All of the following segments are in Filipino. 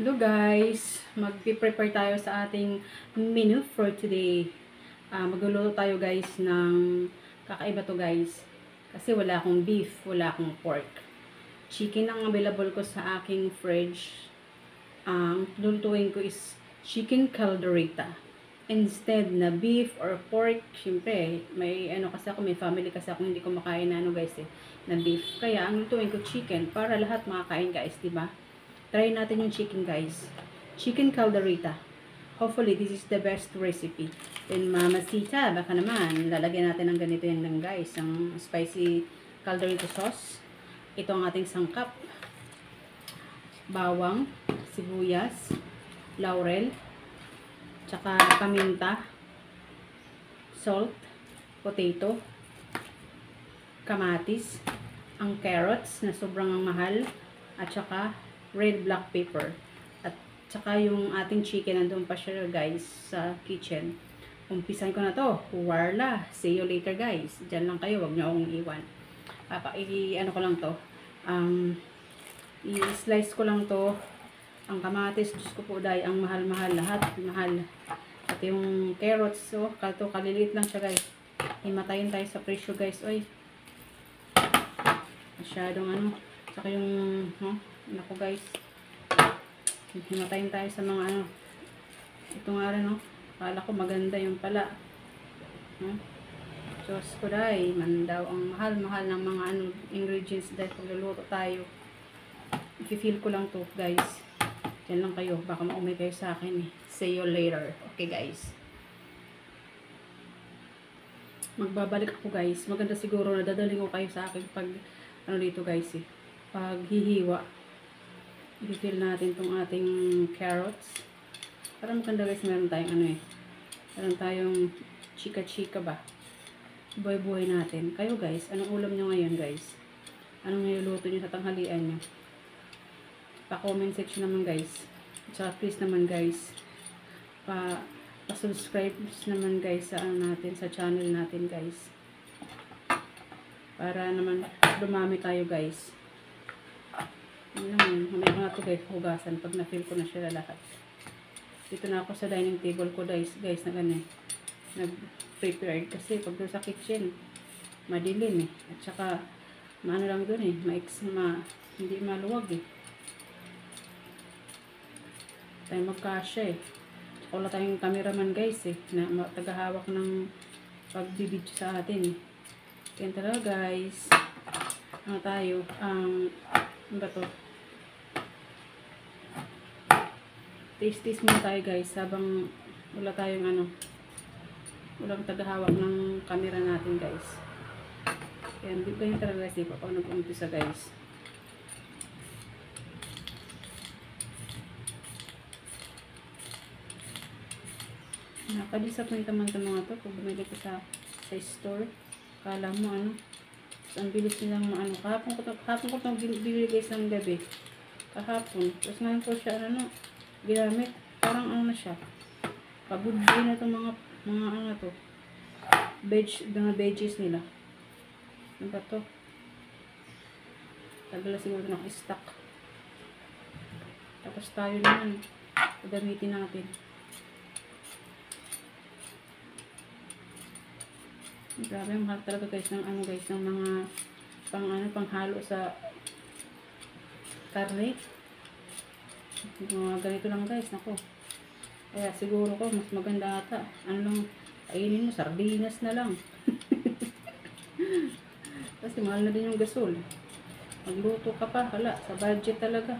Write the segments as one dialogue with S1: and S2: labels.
S1: Hello guys, magpi-prepare tayo sa ating menu for today. Magluluto tayo guys ng kakaiba to guys. Kasi wala akong beef, wala akong pork. Chicken ang available ko sa aking fridge. Ang lulutuin ko is chicken caldereta. Instead na beef or pork, syempre, may kasi ako, may family kasi ako hindi ko makain na guys na beef. Kaya ang lutuin ko chicken para lahat makakain guys, 'di ba? Try natin yung chicken guys. Chicken caldereta. Hopefully, this is the best recipe. Then, mamacita, baka naman, lalagyan natin ng ganito yan lang guys. Ang spicy caldereta sauce. Ito ang ating sangkap. Bawang, sibuyas, laurel, tsaka paminta, salt, potato, kamatis, ang carrots na sobrang mahal, at tsaka red black pepper. At saka yung ating chicken nandun pa siya guys sa kitchen. Umpisan ko na to. Warla. See you later guys. Diyan lang kayo. Huwag nyo akong iwan. Ano ko lang to. I-slice ko lang to. Ang kamatis. Diyos ko po dahil ang mahal-mahal. Lahat mahal. At yung carrots. Oh, kaliliit lang siya guys. Himatayin tayo sa presyo guys. Oy. Masyadong Saka yung naku guys, himatayin tayo sa mga ito nga rin kala ko maganda yung pala. Diyos ko dahil man daw ang mahal-mahal ng mga ingredients dahil pagluluto tayo. I-feel ko lang to guys. Yan lang kayo, baka maumay kayo sa akin See you later. Okay guys, magbabalik ako guys. Maganda siguro na dadaling ko kayo sa akin pag dito guys pag hihiwa. I-fill natin tong ating carrots. Para maganda guys, meron tayong meron tayong chika-chika ba? Buhay-buhay natin. Kayo guys, anong ulam nyo ngayon guys? Anong niluluto nyo sa tanghalian nyo? Pa-comment section naman guys. At saka please naman guys, pa-subscribe naman guys sa natin, sa channel natin guys. Para naman dumami tayo guys. Mamaya ko na ito guys, hugasan pag na-fill ko na sila lahat. Dito na ako sa dining table ko guys na ganyan. Nag-prepared kasi pag doon sa kitchen, madilim At saka, maano lang doon hindi maluwag Tayo magkasya Tsaka wala tayong cameraman guys na tagahawak ng pagbibidyo sa atin Kaya talaga guys, tayo, ano ba to? Taste muna tayo guys habang wala tayong walang tagahawak ng camera natin guys. Yan, ganyan talaga guys, paano nag-umpisa guys. Nakadisappoint naman ito mga to kung bumili ko sa store. Kala mo ang bilis nilang kahapon ko itong bibili guys ng gabi. Kahapon. Tapos ngayon ko siya ginamit. Parang na siya. Pabudbay na itong mga to. Mga veggies nila. Ano ba to? Tagal siguro naka-stock. Tapos tayo naman. Gamitin natin. Grabe, mahal talaga guys ng guys ng mga panghalo sa karne. Mga ganito lang guys, nako. Kaya siguro ko mas maganda ata. Kainin mo sardinas na lang. Kasi mahal na din yung gasol. Magluto ka pa, sa budget talaga.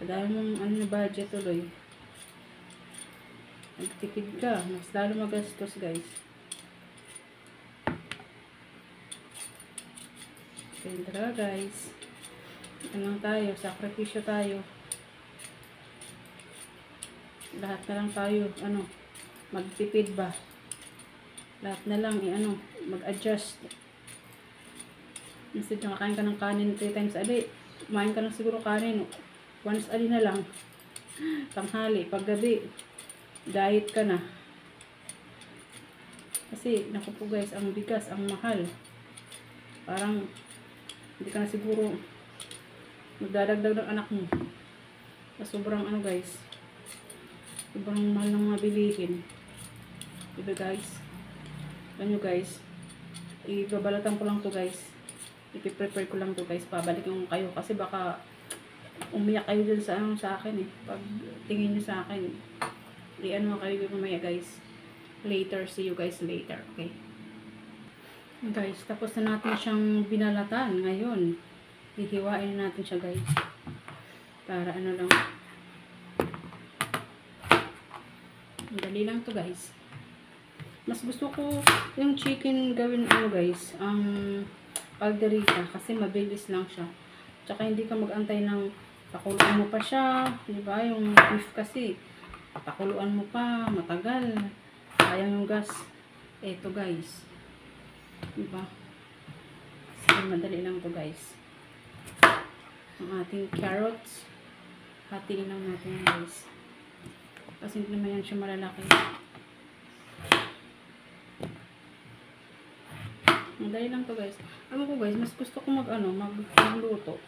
S1: Dahil mong na budget tuloy. Nagtipid ka, mas lalo magastos guys. Kaya talaga guys, tayo, sakripisyo tayo. Lahat na lang tayo, magtipid ba? Lahat na lang, mag-adjust. Instead na kakain ka ng kanin 3 times a day, kumain ka lang siguro kanin, once a day na lang. Tanghali, paggabi, diet ka na. Kasi, naku po guys, ang bigas, ang mahal. Parang, hindi ka na siguro magdadagdag ng anak mo. sobrang ano guys, sobrang mahal ng mga bilihin. Diba guys? Ano guys, ibabalatan ko lang to guys. Ipiprepare ko lang to guys. Pabalik yung kayo kasi baka umiyak kayo dun sa, sa akin eh. Pag tingin nyo sa akin, i-ano kayo mamaya guys. Later, see you guys later. Okay? Guys, tapos na natin siyang binalatan ngayon. Hihiwain natin siya guys. Para ano lang. Dali lang to guys. Mas gusto ko yung chicken gawin ano guys. Calderita kasi mabilis lang siya. Tsaka hindi ka mag-antay ng pakuluan mo pa siya. Diba? Yung beef kasi pakuluan mo pa. Matagal. Sayang yung gas. Eto guys. Diba? Sige, madali lang to guys. Ang ating carrots. Hatiin lang natin guys. Kasi hindi naman yan siya malalaki. Madali lang to guys. Alam ko guys, mas gusto ko magluto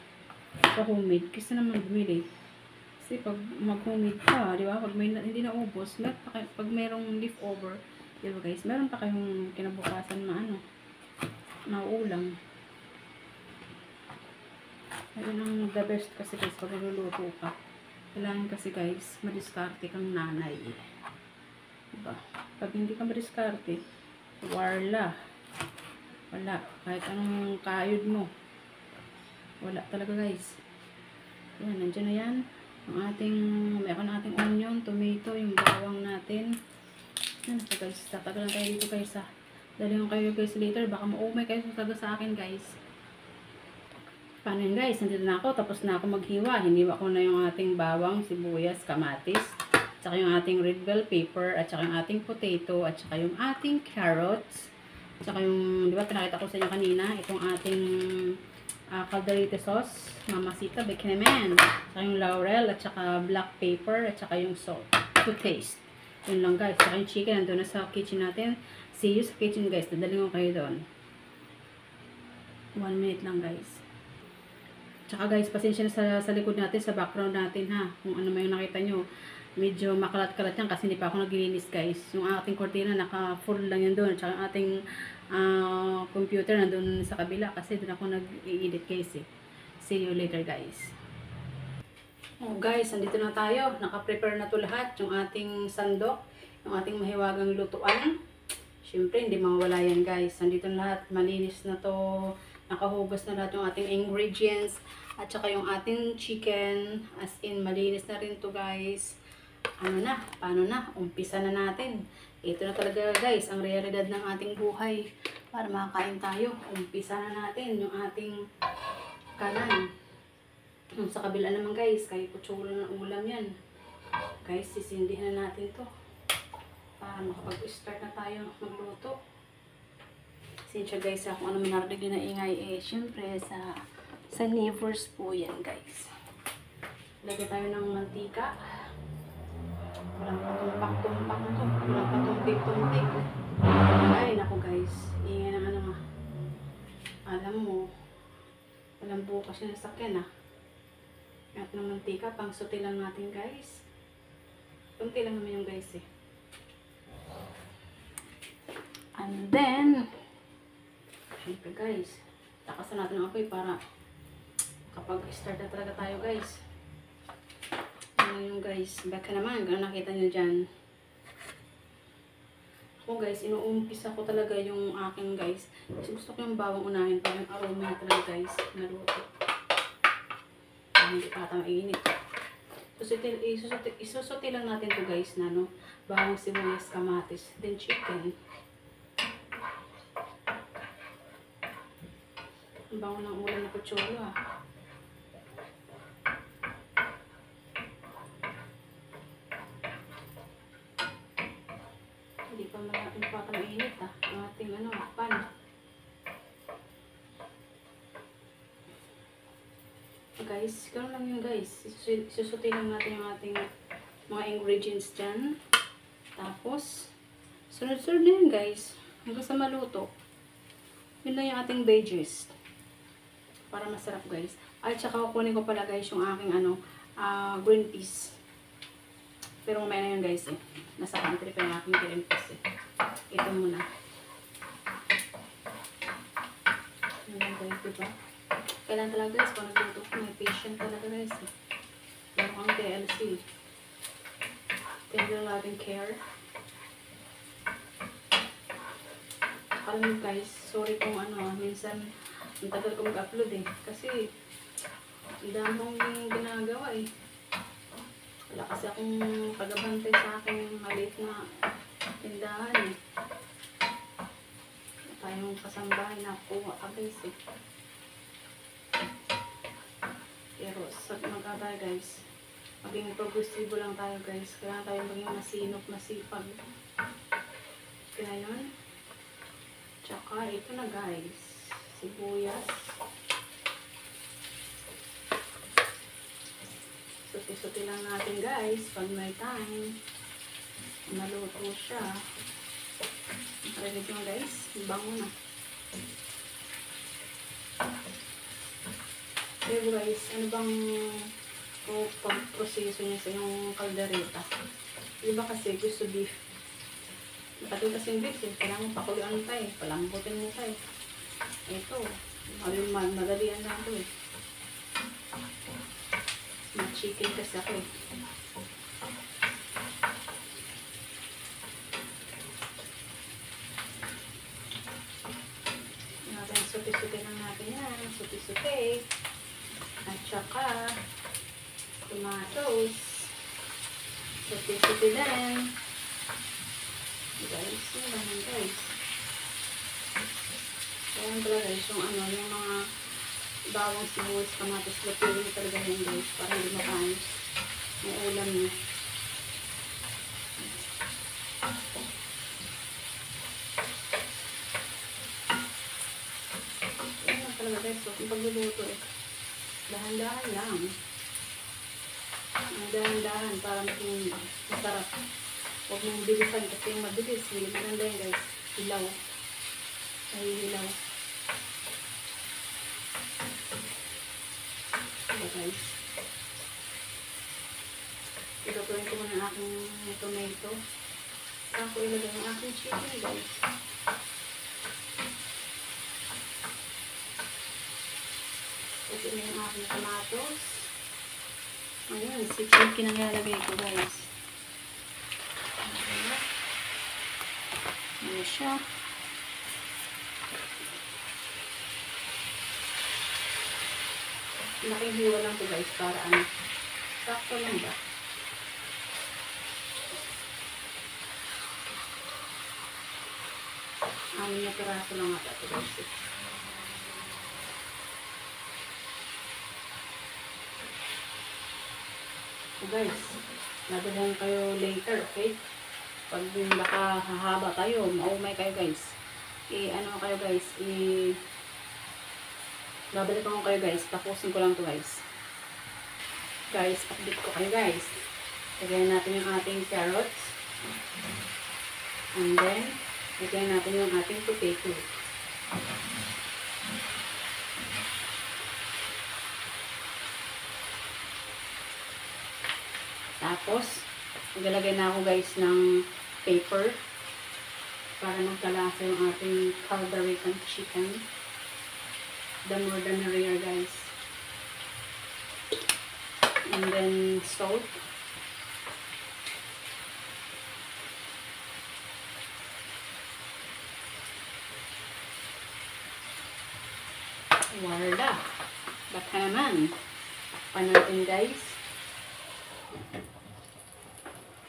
S1: sa homemade kaysa naman bumili. Kasi pag mag-homemade ka, di ba? Pag may, hindi na ubos, pag merong leftover, di ba guys? Meron pa kayong kinabukasan na ulam. Ayun ang the best kasi guys pag nagluluto ka. Kailangan kasi guys, madiskarte kang nanay. Diba? Pag hindi ka madiskarte, wala. Kahit anong kayod mo. Wala talaga guys. Yan, nandiyan na yan. Meron na ating onion, tomato, yung bawang natin. Yan, so guys, tatagalan tayo dito guys ha. Dali yung kayo guys later. Baka maumay kayo sa akin guys. Paano yun guys? Nandito na ako. Tapos na ako maghiwa. Hiniwa ko na yung ating bawang, sibuyas, kamatis. At saka yung ating red bell pepper. At saka yung ating potato. At saka yung ating carrots. At saka yung, di ba pinakita ko sa inyo kanina, itong ating calderita sauce, mamasita, bacon naman. At saka yung laurel, at saka black pepper, at saka yung salt to taste. Yun lang guys. At saka yung chicken, nandun na sa kitchen natin. See you sa kitchen guys. Dadaling ko kayo doon. 1 minute lang guys. Tsaka guys, pasensya na sa likod natin, sa background natin ha. Kung ano may nakita nyo. Medyo makalat-kalat yan kasi hindi pa ako naglilinis guys. Yung ating cortina, naka-full lang yan doon. Tsaka yung ating computer nandun sa kabila kasi doon ako nag-i-edit guys eh. See you later guys. Oh guys, andito na tayo. Naka-prepare na to lahat. Yung ating sandok, yung ating mahiwagang lutuan. Siyempre, hindi mawala yan guys. Andito na lahat. Malinis na to. Nakahugas na lahat yung ating ingredients. At saka yung ating chicken. As in, malinis na rin to guys. Paano na? Umpisa na natin. Ito na talaga guys, ang realidad ng ating buhay. Para makakain tayo. Umpisa na natin yung ating kanan. Yung sa kabila naman guys, kahit kutsura ng ulam yan. Guys, sisindihan na natin to. Para makapag-start na tayo magluto. Sinsya guys, kung ano minarinig na ingay syempre sa neighbors po yan guys. Lagyan tayo ng mantika. Walang patumpak-tumpak na to. Walang patumpik-tumpik. Ay, naku guys. Ingay naman alam mo, walang bukas yung nasakyan At ng mantika, pang sote lang natin guys. Kunti lang naman yung guys eh. And then, syempre guys, takasan natin ang apoy para kapag start na talaga tayo guys. Yung guys, baka naman, gano'n nakita nyo dyan. Ako guys, inuumpisa ko talaga yung aking guys. Kasi gusto ko yung bawang unahin para yung aroma na talaga guys, naluto. Hindi pa ata mainit. Isusuti lang natin to guys na bawang, sibuyas, kamatis, then chicken. Ang bango ng ulam na kutsolo Hindi pa mainit ang ating pan. Guys, ganoon lang yun guys. Isusutin lang natin yung ating mga ingredients dyan. Tapos, sunod-sunod na yun guys. Hanggang sa maluto. Yun lang yung ating veggies. Para masarap guys. At saka kukunin ko pala guys yung aking green peas. Pero mamaya na yun guys eh. Nasa pantry pa yung aking green peas eh. Ito muna. Ayan guys, diba? Kailan talaga guys, kung nagluto ko, may patient talaga guys eh. Meron kang TLC. Tender loving care. Alam mo guys, sorry kung minsan ang tagal ko mag-upload eh. Kasi ang dami kong ginagawa eh. Wala kasi akong pagabantay sa aking maliit na tindahan eh. Tayong kasambahay na kuha ka guys eh. Pero sa magkabay guys, maging progressibo lang tayo guys. Kaya tayo maging masinop, masipag. Kaya yun. Tsaka ito na guys, sibuyas. Suti-suti lang natin guys pag may time. Naluto siya. Narinig nyo guys, bango na. Pero guys, ano bang pag-proseso niya sa yung kaldereta? Iba kasi gusto beef. Nakatid kasi yung beef eh. Kailangan pakuluan pa eh. Palambutin mo pa eh. Ito. Madalian na ito eh. Ma-chicken kasi ako eh. Suti-suti lang natin yan. Suti-suti. At saka tomatoes. Suti-suti din. Guys, yun lang yun guys. Ayan pala guys, yung yung mga bawang sibuyas, kamatis, lutuin talaga yun guys, para hindi makanis yung ulam niya. Ayan lang talaga guys, so kung pagluluto eh, dahan-dahan lang. Dahan-dahan para maging masarap. Huwag mong bilisan kasi yung mabilis. Hindi maganda yun guys. Hilaw. Ay hilaw. Diba guys? Ilutuin ko muna ang aking tomato. Ako ilagay ang aking chicken guys. Kasi yung aking tomatoes. Ayan, si chicken ang ilalagay ko guys. Ayan siya. Laking hiwa lang to guys para sakto lang ba? Amin na piraso lang ata ito guys. So guys, nadahan kayo later, okay? Pag baka hahaba kayo, maumay kayo guys. Kayo guys, babalik ko kayo guys. Tapusin ko lang to guys. Guys, update ko kayo guys. Lagyan natin yung ating carrots. And then, lagyan natin yung ating potato. Tapos, maglalagay na ako guys ng paper para magkalasa yung ating caldereta chicken. The more the merrier guys. And then salt. Warda. Baka naman. Takpan natin guys.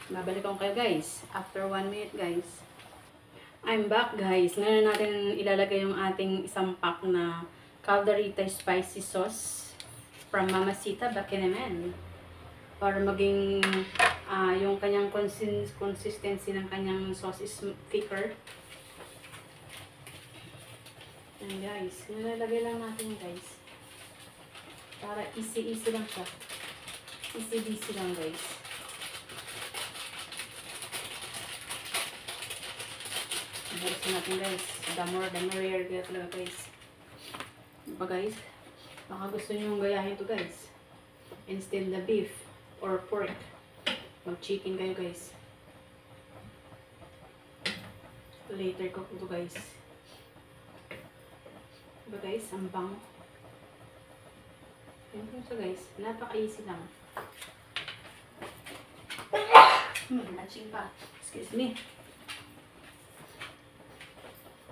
S1: Babalik ko kayo guys. After 1 minute guys. I'm back guys. Ngayon natin ilalagay yung ating isang pack na caldereta spicy sauce from Mamacita Bakenemen. Para maging yung kanyang consistency ng kanyang sauce is thicker. And guys, nilalagay lang natin guys. Para easy lang siya. Easy lang guys. Balisin natin guys. The more the merrier talaga guys. Diba guys? Baka gusto nyo gayahin to guys. instead na beef or pork, mag-chicken kayo guys. Later cook ito guys. Diba guys, ang bango. Ganito siya guys, napaka-easy lang. Matching pa. Excuse me.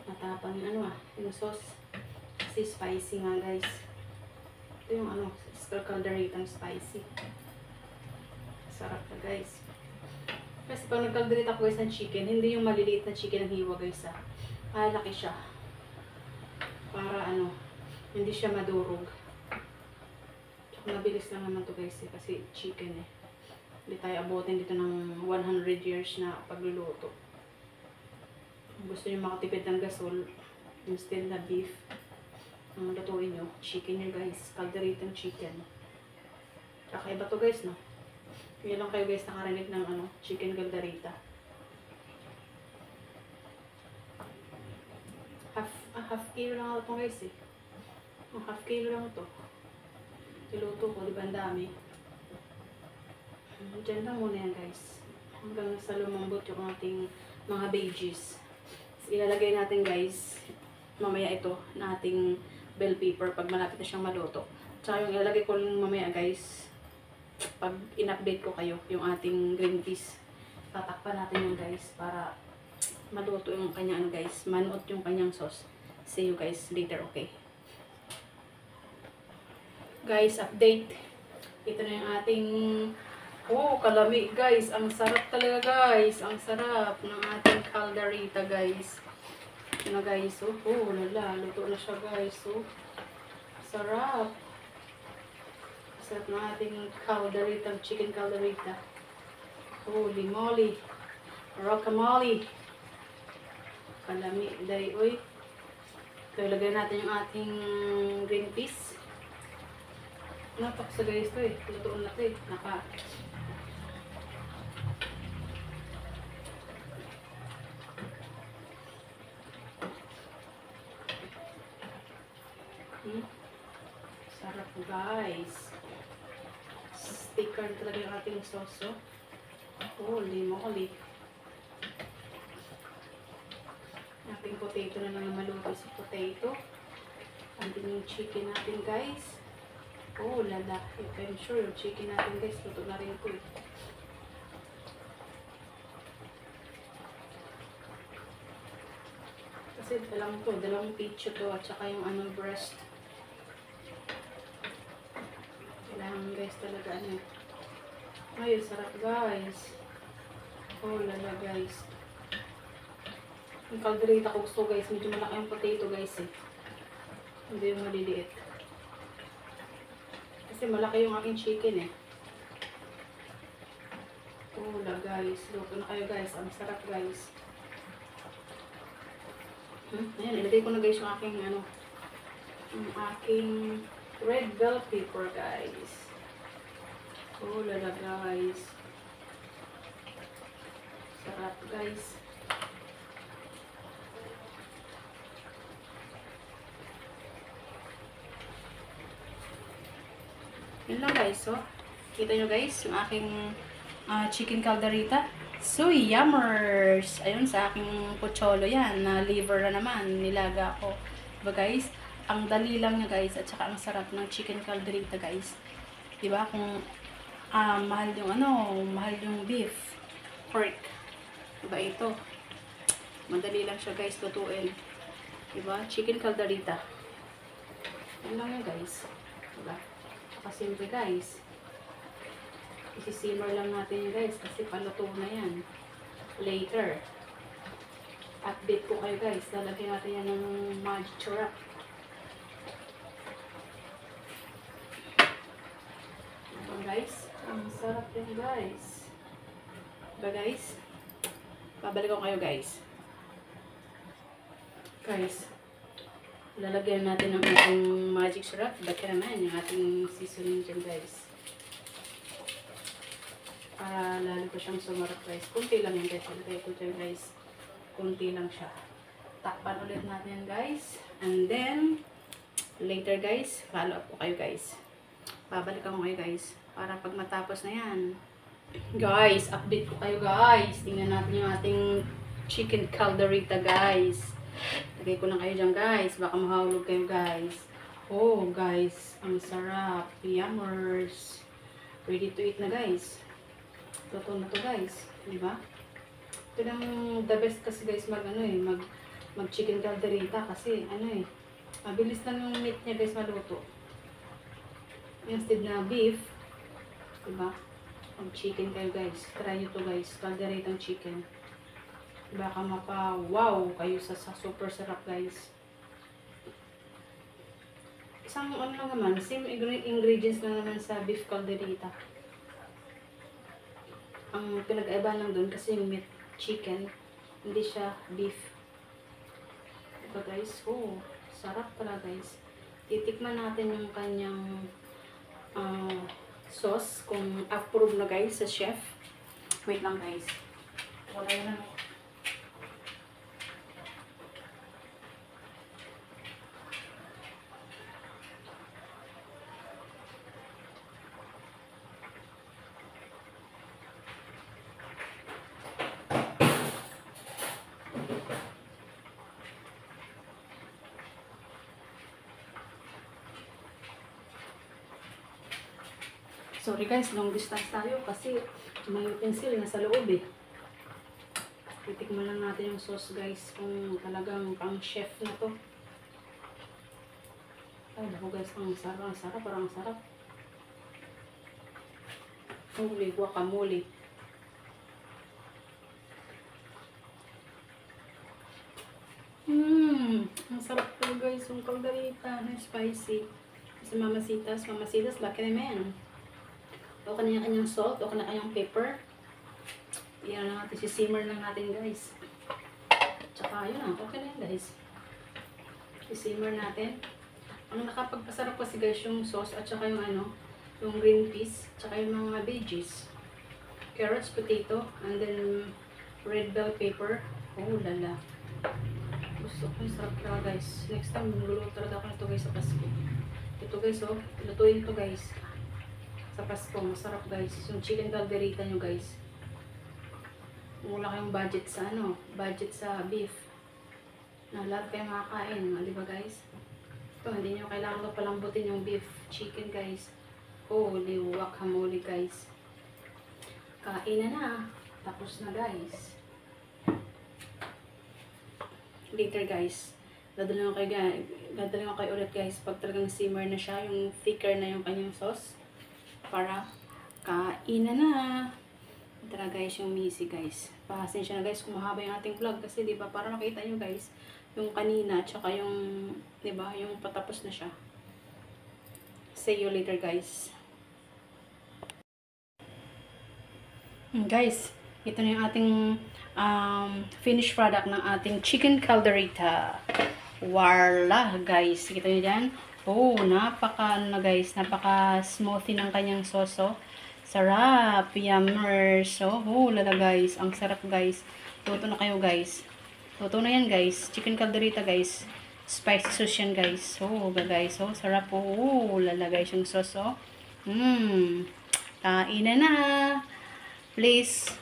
S1: Matapang yung yung sauce. Kasi spicy nga guys. Ito yung calderetang spicy. Sarap na guys. Kasi pag nag-calderate ako guys ng chicken, hindi yung maliliit na chicken ang hiwa guys malaki siya. Para hindi siya madurog. Tsaka mabilis lang naman to guys kasi chicken Hindi tayo abutin dito ng 100 years na pagluluto. Kung gusto nyo makatipid ng gasol, instead na beef, ang lutuin nyo, chicken nyo guys, calderetang chicken. Kakaiba to guys, no? Kaya lang kayo guys nakarinig ng chicken caldereta. Half kilo lang ito guys half kilo lang ito. Iluto ko, di ba ang dami? Diyan lang muna yan guys. Hanggang sa lumambot yung ating mga veggies. Ilalagay natin guys, mamaya ito, na ating bell pepper pag malapit na siyang maluto. Tsaka yung ilalagay ko mamaya guys, pag in-update ko kayo, yung ating green peas. Tatakpan natin yung guys para maluto yung kanyang guys, manuot yung kanyang sauce. See you guys later, okay? Guys, update. Ito na yung ating kalami guys. Ang sarap talaga guys. Ang sarap ng ating caldereta guys. Ito na guys. Lala. Luto na siya guys. Sarap. Sarap ng ating caldereta. Chicken caldereta. Holy moly. Rockamole. Kalami. Day, uy. So, ilagay natin yung ating green peas. Napaksa guys to lutoon na to sarap guys. Sticker talaga yung ating sauce. Holy moly. Ating potato na lang maluto si potato. Ating yung chicken natin guys. Lala. I'm sure yung chicken natin guys, luto na rin ito Kasi dalawang pecho to at saka yung breast. Kailangan guys talaga Ay, sarap guys. Lala guys. Yung caldereta ko gusto guys, medyo malaki yung potato guys Hindi yung maliliit. Kasi malaki yung aking chicken Wala guys. Luto na kayo guys. Ang sarap guys. Ayan, ilagay ko na guys yung aking yung aking red bell pepper guys. Lala guys. Sarap guys. Yun lang guys, kita nyo guys, yung aking chicken caldereta. So, yummers! Ayun, sa aking pocholo yan, na liver na naman, nilaga ko. Diba guys? Ang dali lang niya guys, at saka ang sarap ng chicken caldereta guys. Diba? Kung mahal yung beef, pork. Diba ito? Madali lang siya guys, lutuin. Diba? Chicken caldereta. Yun lang yun guys. Diba? Simple guys. Isi-simmer lang natin guys kasi paluto na yan. Later. Update ko kayo guys. Lalagyan natin yan ng magic syrup. Guys, ang sarap yan guys. Diba guys? Babalik ko kayo guys. Guys, lalagyan natin ng ating magic syrup. Baka naman yung ating seasoning dyan guys. Para lalo ko siyang sumarap guys. Kunti lang yan guys. Lagay ko dyan guys. Kunti lang siya. Takpan ulit natin yan guys. And then, later guys, follow up ko kayo guys. Babalikan ko kayo guys. Para pag matapos na yan. Guys, update ko kayo guys. Tingnan natin yung ating chicken calderita guys. Lagay ko lang kayo dyan guys. Baka mahulog kayo guys. Oh guys, ang sarap. Yummers. Ready to eat na guys. Luto na to guys. Diba? Ito lang the best kasi guys mag chicken calderita kasi mabilis lang yung meat niya guys maluto. Instead na beef, diba? Ang chicken kayo guys. Try nyo to guys. Calderitang chicken. Baka mapa-wow kayo sa super sarap guys. Isang lang naman, same ingredients lang naman sa beef calderita. Ang pinag-aiba lang dun kasi yung meat chicken, hindi siya beef. Ito guys, oh, sarap pala guys. Titikman natin yung kanyang sauce kung approve na guys sa chef. Wait lang guys. Wala yun na. Sorry guys, long distance tayo kasi may utensil nasa loob eh. Titikman lang natin yung sauce guys kung talagang pang chef na to. Ay, naku guys, ang sarap, parang sarap. Holy guacamole. Ang sarap to guys, yung calderita na spicy. Kasi mamasitas, laki naman. O kanya-kanyang salt, o kanya-kanyang pepper. Yan lang natin, sisimmer lang natin guys. Tsaka yun lang, okay na yun guys. Sisimmer natin. Ang nakapagpasarap kasi guys yung sauce at saka yung yung green peas, tsaka yung mga veggies. Carrots, potato, and then red bell pepper. Oh lala. Gusto ko yung sarap talaga guys. Next time, magluluto talaga ako nito guys sa Pasko. Ito guys oh, lutuin ito guys. Sa Pasko, masarap guys. Yung chicken calderita nyo guys. Kung wala kayong budget sa budget sa beef. Na lahat kayo makakain, di ba guys? Ito, hindi nyo kailangan palambutin yung beef chicken guys. Holy guacamole guys. Kain na. Tapos na guys. Later guys. Dadalhin ko kayo ulit guys pag talagang simmer na siya, yung thicker na yung kanyang sauce. Para kain na. Tara guys, yung misi guys. Pasensya na guys kung mahaba yung ating vlog kasi di ba para makita nyo guys yung kanina tsaka yung di ba yung patapos na siya. See you later guys. Guys, ito na yung ating finished product ng ating chicken calderita. Warla guys, kita nyo dyan. Oh, napaka smoothie ng kanyang sauce. Sarap, yummers. Oh, lala guys, ang sarap guys. Luto na kayo guys. Luto na yan guys. Chicken calderita guys. Spicy sauce yan guys. Oh, guys, oh, sarap po. Oh, lala guys yung sauce. Kain na. Please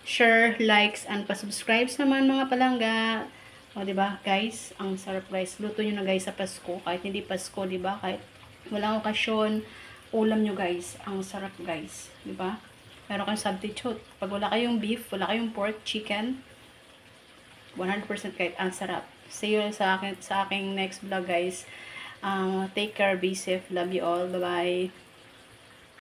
S1: share, likes, and pa-subscribe naman mga palangga. O, diba, guys? Ang sarap, guys. Luto nyo na, guys, sa Pasko. Kahit hindi Pasko, diba? Kahit walang okasyon, ulam nyo, guys. Ang sarap, guys. Diba? Meron kayong substitute. Pag wala kayong beef, wala kayong pork, chicken, 100% kahit ang sarap. See you sa aking next vlog, guys. Take care, be safe. Love you all. Bye-bye.